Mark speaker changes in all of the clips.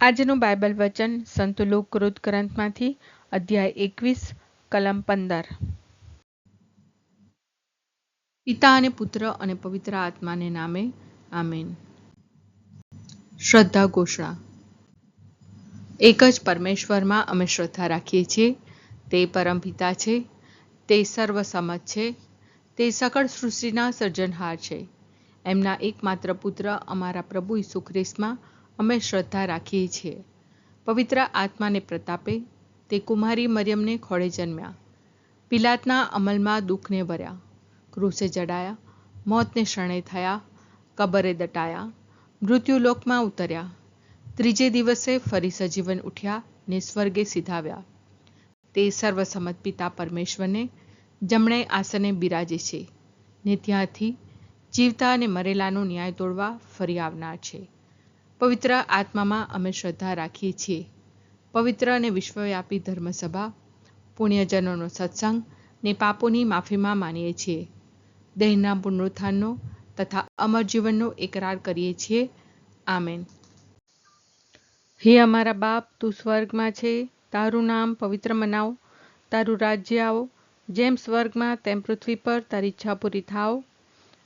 Speaker 1: આજનું બાઇબલ વચન સંત લુક ગ્રંથમાંથી અધ્યાય 21 કલમ 15। પિતા અને પુત્ર અને પવિત્ર આત્માને નામે આમેન। શ્રદ્ધા ઘોષણા। એક જ પરમેશ્વરમાં અમે શ્રદ્ધા રાખીએ છીએ। તે પરમપિતા છે, તે સર્વસમત છે, તે સકળ સૃષ્ટિના સર્જનહાર છે। એમના એકમાત્ર પુત્ર અમારા પ્રભુ ઈસુ ખ્રિસ્તમાં અમે શ્રદ્ધા રાખીએ છીએ। પવિત્ર આત્માને પ્રતાપે તે કુમારી મરિયમને ખોળે જન્મ્યા, પિલાતના અમલમાં દુઃખને ભર્યા, ક્રૂસે જડાયા, મોતને શરણે થયા, કબરે દટાયા, મૃત્યુલોકમાં ઉતર્યા, ત્રીજે દિવસે ફરી સજીવન ઉઠ્યા ને સ્વર્ગે સીધાવ્યા। તે સર્વસમત પિતા પરમેશ્વરને જમણે આસને બિરાજે છે ને ત્યાંથી જીવતા અને મરેલાનો ન્યાય તોડવા ફરી આવનાર છે। પવિત્ર આત્મામાં અમે શ્રદ્ધા રાખીએ છીએ। પવિત્ર અને વિશ્વવ્યાપી ધર્મસભા, પુણ્યજનોનો સત્સંગ ને પાપોની માફીમાં માનીએ છીએ। દેહના પુનરુત્થાનનો તથા અમર જીવનનો એકરાર કરીએ છીએ। આમેન। હે અમારા બાપ, તું સ્વર્ગમાં છે, તારું નામ પવિત્ર મનાવ, તારું રાજ્ય આવો, જેમ સ્વર્ગમાં તેમ પૃથ્વી પર તારી ઈચ્છા પૂરી થાવ।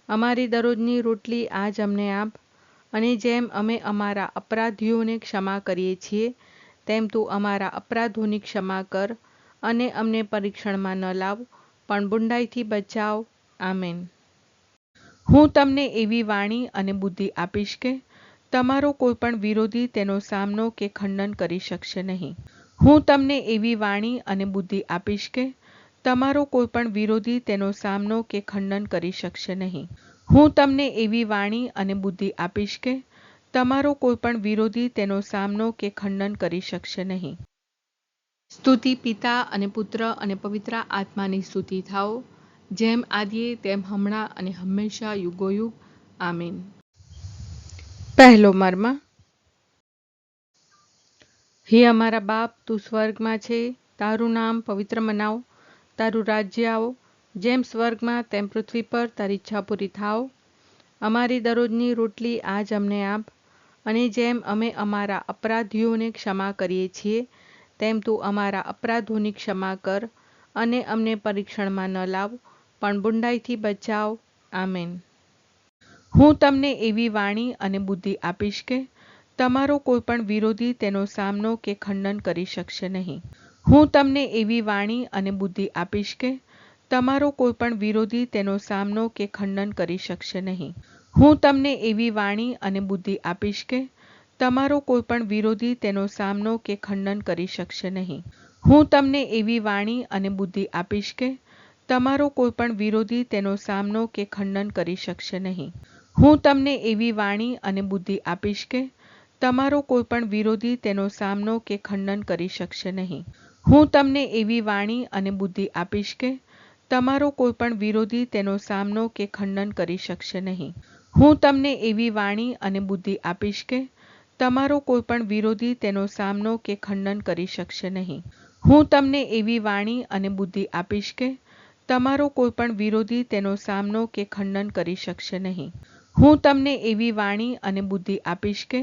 Speaker 1: અમારી દરરોજની રોટલી આજ અમને આપ, અને જેમ અમે અમારા અપરાધીઓને ક્ષમા કરીએ છીએ તેમ તું અમારા અપરાધોની ક્ષમા કર, અને અમને પરીક્ષણમાં ન લાવ પણ બુંડાઈથી બચાવ। આમેન। હું તમને એવી વાણી અને બુદ્ધિ આપીશ કે તમારો કોઈ પણ વિરોધી તેનો સામનો કે ખંડન કરી શકશે નહીં। હું તમને એવી વાણી અને બુદ્ધિ આપીશ કે તમારો કોઈ પણ વિરોધી તેનો સામનો કે ખંડન કરી શકશે નહીં। હું તમને એવી વાણી અને બુદ્ધિ આપીશ કે તમારો કોઈ પણ વિરોધી તેનો સામનો કે ખંડન કરી શકશે નહીં। સ્તુતિ પિતા અને પુત્ર અને પવિત્ર આત્માની સ્તુતિ થાઓ, જેમ આદિએ તેમ હમણાં અને હંમેશા યુગોયુગ। આમીન। પહેલો મર્મ। હે અમારા બાપ, તું સ્વર્ગમાં છે, તારું નામ પવિત્ર મનાવ, તારું રાજ્ય આવો, જેમ સ્વર્ગમાં તેમ પૃથ્વી પર તારી ઈચ્છા પૂરી થાવ। અમારી દરરોજની રોટલી આજ અમને આપ, અને જેમ અમે અમારા અપરાધીઓને ક્ષમા કરીએ છીએ તેમ તું અમારા અપરાધોની ક્ષમા કર, અને અમને પરીક્ષણમાં ન લાવ પણ બુંડાઈથી બચાવ। આમેન। હું તમને એવી વાણી અને બુદ્ધિ આપીશ કે તમારો કોઈ પણ વિરોધી તેનો સામનો કે ખંડન કરી શકશે નહીં। હું તમને એવી વાણી અને બુદ્ધિ આપીશ કે તમારો કોઈ પણ વિરોધી તેનો સામનો કે ખંડન કરી શકશે નહીં। હું તમને એવી વાણી અને બુદ્ધિ આપીશ કે તમારો કોઈ પણ વિરોધી તેનો સામનો કે ખંડન કરી શકશે નહીં। હું તમને એવી વાણી અને બુદ્ધિ આપીશ કે તમારો કોઈ પણ વિરોધી તેનો સામનો કે ખંડન કરી શકશે નહીં। હું તમને એવી વાણી અને બુદ્ધિ આપીશ કે તમારો કોઈ પણ વિરોધી તેનો સામનો કે ખંડન કરી શકશે નહીં। હું તમને એવી વાણી અને બુદ્ધિ આપીશ કે તમારો કોઈ પણ વિરોધી તેનો સામનો કે ખંડન કરી શકશે નહીં। હું તમને એવી વાણી અને બુદ્ધિ આપીશ કે તમારો કોઈ પણ વિરોધી તેનો સામનો કે ખંડન કરી શકશે નહીં। હું તમને એવી વાણી અને બુદ્ધિ આપીશ કે તમારો કોઈ પણ વિરોધી તેનો સામનો કે ખંડન કરી શકશે નહીં। હું તમને એવી વાણી અને બુદ્ધિ આપીશ કે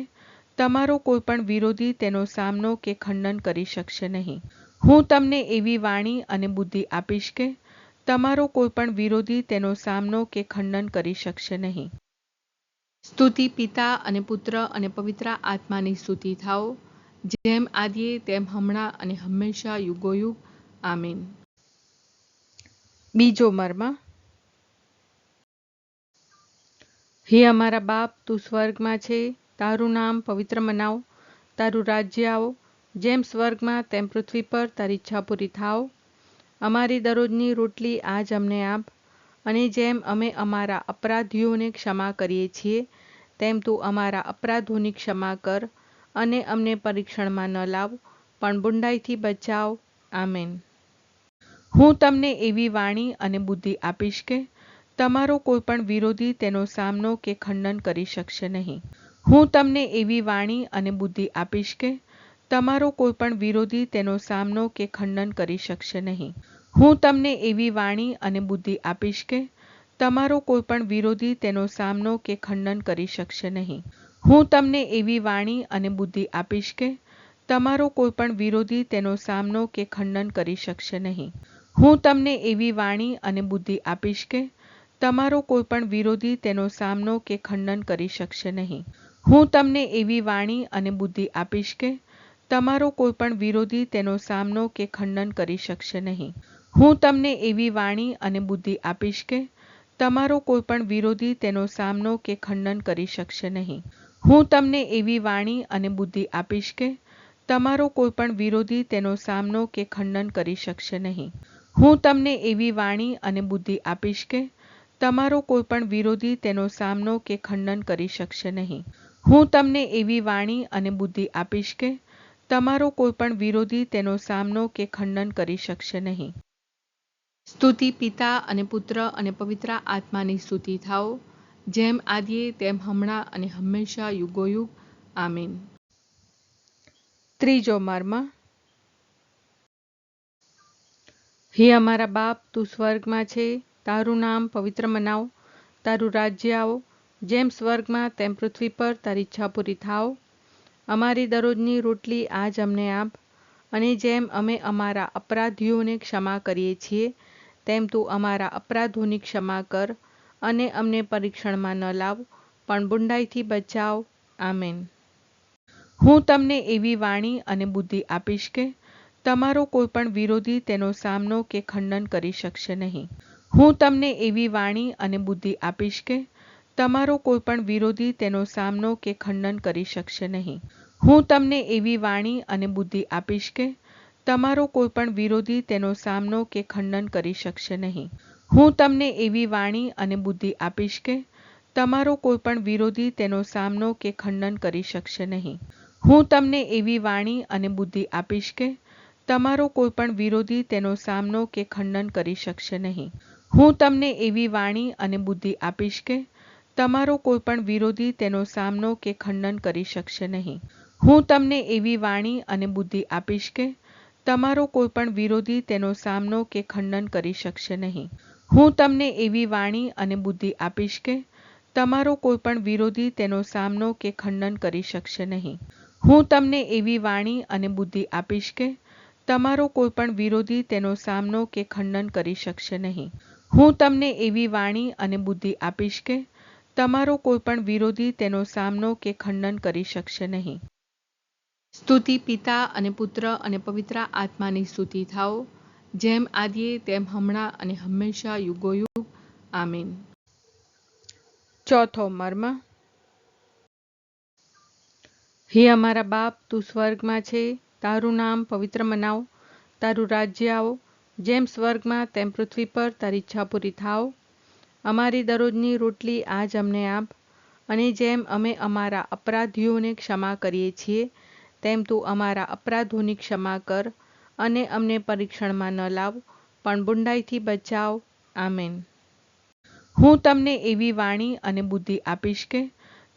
Speaker 1: તમારો કોઈ પણ વિરોધી તેનો સામનો કે ખંડન કરી શકશે નહીં। હું તમને એવી વાણી અને બુદ્ધિ આપીશ કે તમારો કોઈ પણ વિરોધી તેનો સામનો કે ખંડન કરી શકશે નહીં। સ્તુતિ પિતા અને પુત્ર અને પવિત્ર આત્માની સ્તુતિ થાઓ, જેમ આદિએ તેમ હમણાં અને હંમેશા યુગોયુગ। આમીન। બીજો મર્મ। હે અમારા બાપ, તું સ્વર્ગમાં છે, તારું નામ પવિત્ર મનાવ, તારું રાજ્ય આવો, જેમ સ્વર્ગમાં તેમ પૃથ્વી પર તારી ઈચ્છા પૂરી થાવ। અમારી દરરોજની રોટલી આજ અમને આપ, અને જેમ અમે અમારા અપરાધીઓને ક્ષમા કરીએ છીએ તેમ તું અમારા અપરાધોની ક્ષમા કર, અને અમને પરીક્ષણમાં ન લાવ પણ બુંડાઈથી બચાવ। આમેન। હું તમને એવી વાણી અને બુદ્ધિ આપીશ કે તમારો કોઈ પણ વિરોધી તેનો સામનો કે ખંડન કરી શકશે નહીં। હું તમને એવી વાણી અને બુદ્ધિ આપીશ કે તમારો કોઈ પણ વિરોધી તેનો સામનો કે ખંડન કરી શકશે નહીં। હું તમને એવી વાણી અને બુદ્ધિ આપીશ કે તમારો કોઈ પણ વિરોધી તેનો સામનો કે ખંડન કરી શકશે નહીં। હું તમને એવી વાણી અને બુદ્ધિ આપીશ કે તમારો કોઈ પણ વિરોધી તેનો સામનો કે ખંડન કરી શકશે નહીં. હું તમને એવી વાણી અને બુદ્ધિ આપીશ કે તમારો કોઈ પણ વિરોધી તેનો સામનો કે ખંડન કરી શકશે નહીં. હું તમને એવી વાણી અને બુદ્ધિ આપીશ કે તમારો કોઈ પણ વિરોધી તેનો સામનો કે ખંડન કરી શકશે નહીં. હું તમને એવી વાણી અને બુદ્ધિ આપીશ કે તમારો કોઈ પણ વિરોધી તેનો સામનો કે ખંડન કરી શકશે નહીં. હું તમને એવી વાણી અને બુદ્ધિ આપીશ કે તમારો કોઈ પણ વિરોધી તેનો સામનો કે ખંડન કરી શકશે નહીં. હું તમને એવી વાણી અને બુદ્ધિ આપીશ કે તમારો કોઈ પણ વિરોધી તેનો સામનો કે ખંડન કરી શકશે નહીં. હું તમને એવી વાણી અને બુદ્ધિ આપીશ કે તમારો કોઈ પણ વિરોધી તેનો સામનો કે ખંડન કરી શકશે નહીં. સ્તુતિ પિતા અને પુત્ર અને પવિત્ર આત્માની સ્તુતિ થાઓ, જેમ આદિએ તેમ હમણાં અને હંમેશા યુગોયુગ. આમીન. ત્રીજો મર્મ. હે અમારા બાપ, તું સ્વર્ગમાં છે, તારું નામ પવિત્ર મનાવ, તારું રાજ્ય આવો, જેમ સ્વર્ગમાં તેમ પૃથ્વી પર તારી ઈચ્છા પૂરી થાવ. અમારી દરરોજની રોટલી આજ અમને આપ, અને જેમ અમે અમારા અપરાધીઓને ક્ષમા કરીએ છીએ, તેમ તું અમારા અપરાધોની ક્ષમા કર, અને અમને પરીક્ષણમાં ન લાવ, પણ બુંડાઈથી બચાવ. આમેન. હું તમને એવી વાણી અને બુદ્ધિ આપીશ કે તમારો કોઈ પણ વિરોધી તેનો સામનો કે ખંડન કરી શકશે નહીં. હું તમને એવી વાણી અને બુદ્ધિ આપીશ કે તમારો કોઈ પણ વિરોધી તેનો સામનો કે ખંડન કરી શકશે નહીં. હું તમને એવી વાણી અને બુદ્ધિ આપીશ કે તમારો કોઈ પણ વિરોધી તેનો સામનો કે ખંડન કરી શકશે નહીં. હું તમને એવી વાણી અને બુદ્ધિ આપીશ કે તમારો કોઈ પણ વિરોધી તેનો સામનો કે ખંડન કરી શકશે નહીં. હું તમને એવી વાણી અને બુદ્ધિ આપીશ કે તમારો કોઈ પણ વિરોધી તેનો સામનો કે ખંડન કરી શકશે નહીં. હું તમને એવી વાણી અને બુદ્ધિ આપીશ કે તમારો કોઈ પણ વિરોધી તેનો સામનો કે ખંડન કરી શકશે નહીં. હું તમને એવી વાણી અને બુદ્ધિ આપીશ કે તમારો કોઈ પણ વિરોધી તેનો સામનો કે ખંડન કરી શકશે નહીં. હું તમને એવી વાણી અને બુદ્ધિ આપીશ કે તમારો કોઈ પણ વિરોધી તેનો સામનો કે ખંડન કરી શકશે નહીં. હું તમને એવી વાણી અને બુદ્ધિ આપીશ કે તમારો કોઈ પણ વિરોધી તેનો સામનો કે ખંડન કરી શકશે નહીં. હું તમને એવી વાણી અને બુદ્ધિ આપીશ કે તમારો કોઈ પણ વિરોધી તેનો સામનો કે ખંડન કરી શકશે નહીં. સ્તુતિ પિતા અને પુત્ર અને પવિત્ર આત્માની સ્તુતિ થાઓ, જેમ આદિએ તેમ હમણાં અને હંમેશા યુગોયુગ. આમીન. ચોથો મર્મ. હે અમારા બાપ, તું સ્વર્ગમાં છે, તારું નામ પવિત્ર મનાવ, તારું રાજ્ય આવો, જેમ સ્વર્ગમાં તેમ પૃથ્વી પર તારી ઈચ્છા પૂરી થાવ. અમારી દરરોજની રોટલી આજ અમને આપ, અને જેમ અમે અમારા અપરાધીઓને ક્ષમા કરીએ છીએ, તેમ તું અમારા અપરાધોની ક્ષમા કર, અને અમને પરીક્ષણમાં ન લાવ, પણ બુંડાઈથી બચાવ. આમેન. હું તમને એવી વાણી અને બુદ્ધિ આપીશ કે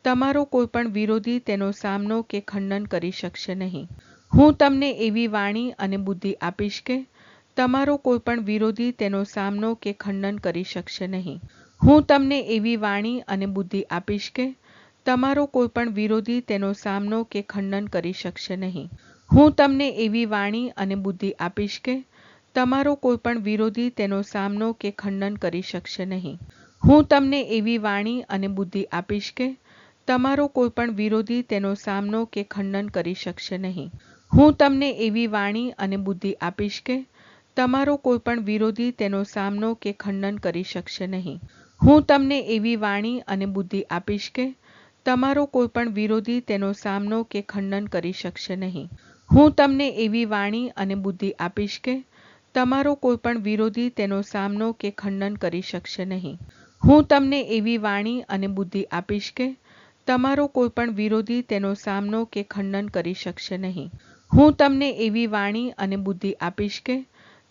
Speaker 1: તમારો કોઈ પણ વિરોધી તેનો સામનો કે ખંડન કરી શકશે નહીં. હું તમને એવી વાણી અને બુદ્ધિ આપીશ કે તમારો કોઈ પણ વિરોધી તેનો સામનો કે ખંડન કરી શકશે નહીં. હું તમને એવી વાણી અને બુદ્ધિ આપીશ કે તમારો કોઈ પણ વિરોધી તેનો સામનો કે ખંડન કરી શકશે નહીં. હું તમને એવી વાણી અને બુદ્ધિ આપીશ કે તમારો કોઈ પણ વિરોધી તેનો સામનો કે ખંડન કરી શકશે નહીં. હું તમને એવી વાણી અને બુદ્ધિ આપીશ કે તમારો કોઈ પણ વિરોધી તેનો સામનો કે ખંડન કરી શકશે નહીં. હું તમને એવી વાણી અને બુદ્ધિ આપીશ કે તમારો કોઈ પણ વિરોધી તેનો સામનો કે ખંડન કરી શકશે નહીં. હું તમને એવી વાણી અને બુદ્ધિ આપીશ કે તમારો કોઈ પણ વિરોધી તેનો સામનો કે ખંડન કરી શકશે નહીં. હું તમને એવી વાણી અને બુદ્ધિ આપીશ કે તમારો કોઈ પણ વિરોધી તેનો સામનો કે ખંડન કરી શકશે નહીં. હું તમને એવી વાણી અને બુદ્ધિ આપીશ કે તમારો કોઈ પણ વિરોધી તેનો સામનો કે ખંડન કરી શકશે નહીં. હું તમને એવી વાણી અને બુદ્ધિ આપીશ કે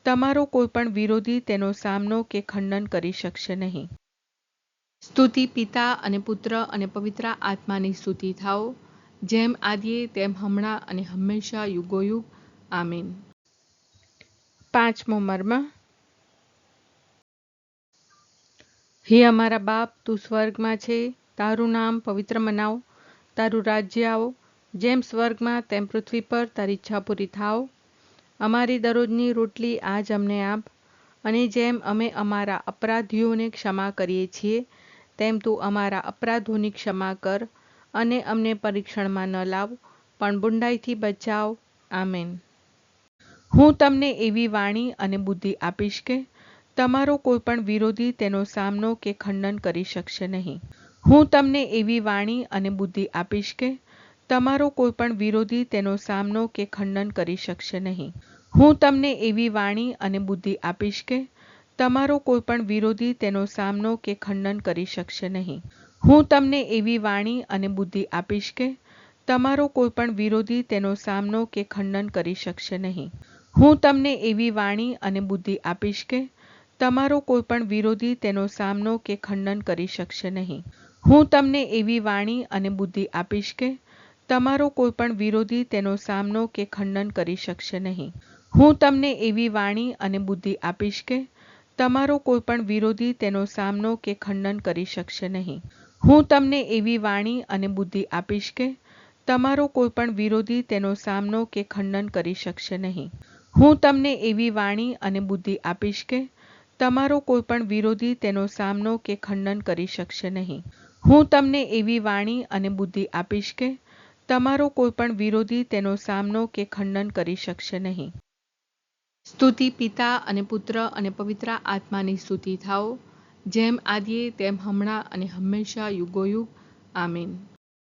Speaker 1: તમારો કોઈ પણ વિરોધી તેનો સામનો કે ખંડન કરી શકશે નહીં. સ્તુતિ પિતા અને પુત્ર અને પવિત્ર આત્માની સ્તુતિ થાઓ, જેમ આદિએ તેમ હમણાં અને હંમેશા યુગોયુગ. આમીન. પાંચમો મર્મ. હે અમારા બાપ, તું સ્વર્ગમાં છે, તારું નામ પવિત્ર મનાવ, તારું રાજ્ય આવો, જેમ સ્વર્ગમાં તેમ પૃથ્વી પર તારી ઈચ્છા પૂરી થાઓ. અમારી દરરોજની રોટલી આજ અમને આપ, અને જેમ અમે અમારા અપરાધીઓને ક્ષમા કરીએ છીએ તેમ તું અમારા અપરાધોની ક્ષમા કર, અને અમને પરીક્ષણમાં ન લાવ, પણ બુંડાઈથી બચાવ. આમેન. હું તમને એવી વાણી અને બુદ્ધિ આપીશ કે તમારો કોઈ પણ વિરોધી તેનો સામનો કે ખંડન કરી શકશે નહીં. હું તમને એવી વાણી અને બુદ્ધિ આપીશ કે તમારો કોઈ પણ વિરોધી તેનો સામનો કે ખંડન કરી શકશે નહીં. હું તમને એવી વાણી અને બુદ્ધિ આપીશ કે તમારો કોઈ પણ વિરોધી તેનો સામનો કે ખંડન કરી શકશે નહીં. હું તમને એવી વાણી અને બુદ્ધિ આપીશ કે તમારો કોઈ પણ વિરોધી તેનો સામનો કે ખંડન કરી શકશે નહીં. હું તમને એવી વાણી અને બુદ્ધિ આપીશ કે તમારો કોઈ પણ વિરોધી તેનો સામનો કે ખંડન કરી શકશે નહીં. હું તમને એવી વાણી અને બુદ્ધિ આપીશ કે તમારો કોઈ પણ વિરોધી તેનો સામનો કે ખંડન કરી શકશે નહીં. હું તમને એવી વાણી અને બુદ્ધિ આપીશ કે તમારો કોઈ પણ વિરોધી તેનો સામનો કે ખંડન કરી શકશે નહીં. હું તમને એવી વાણી અને બુદ્ધિ આપીશ કે તમારો કોઈ પણ વિરોધી તેનો સામનો કે ખંડન કરી શકશે નહીં. હું તમને એવી વાણી અને બુદ્ધિ આપીશ કે તમારો કોઈ પણ વિરોધી તેનો સામનો કે ખંડન કરી શકશે નહીં. હું તમને એવી વાણી અને બુદ્ધિ આપીશ કે તમારો કોઈ પણ વિરોધી તેનો સામનો કે ખંડન કરી શકશે નહીં. સ્તુતિ પિતા અને પુત્ર અને પવિત્ર આત્માની સ્તુતિ થાઓ, જેમ આદિએ તેમ હમણાં અને હંમેશા યુગોયુગ. આમીન.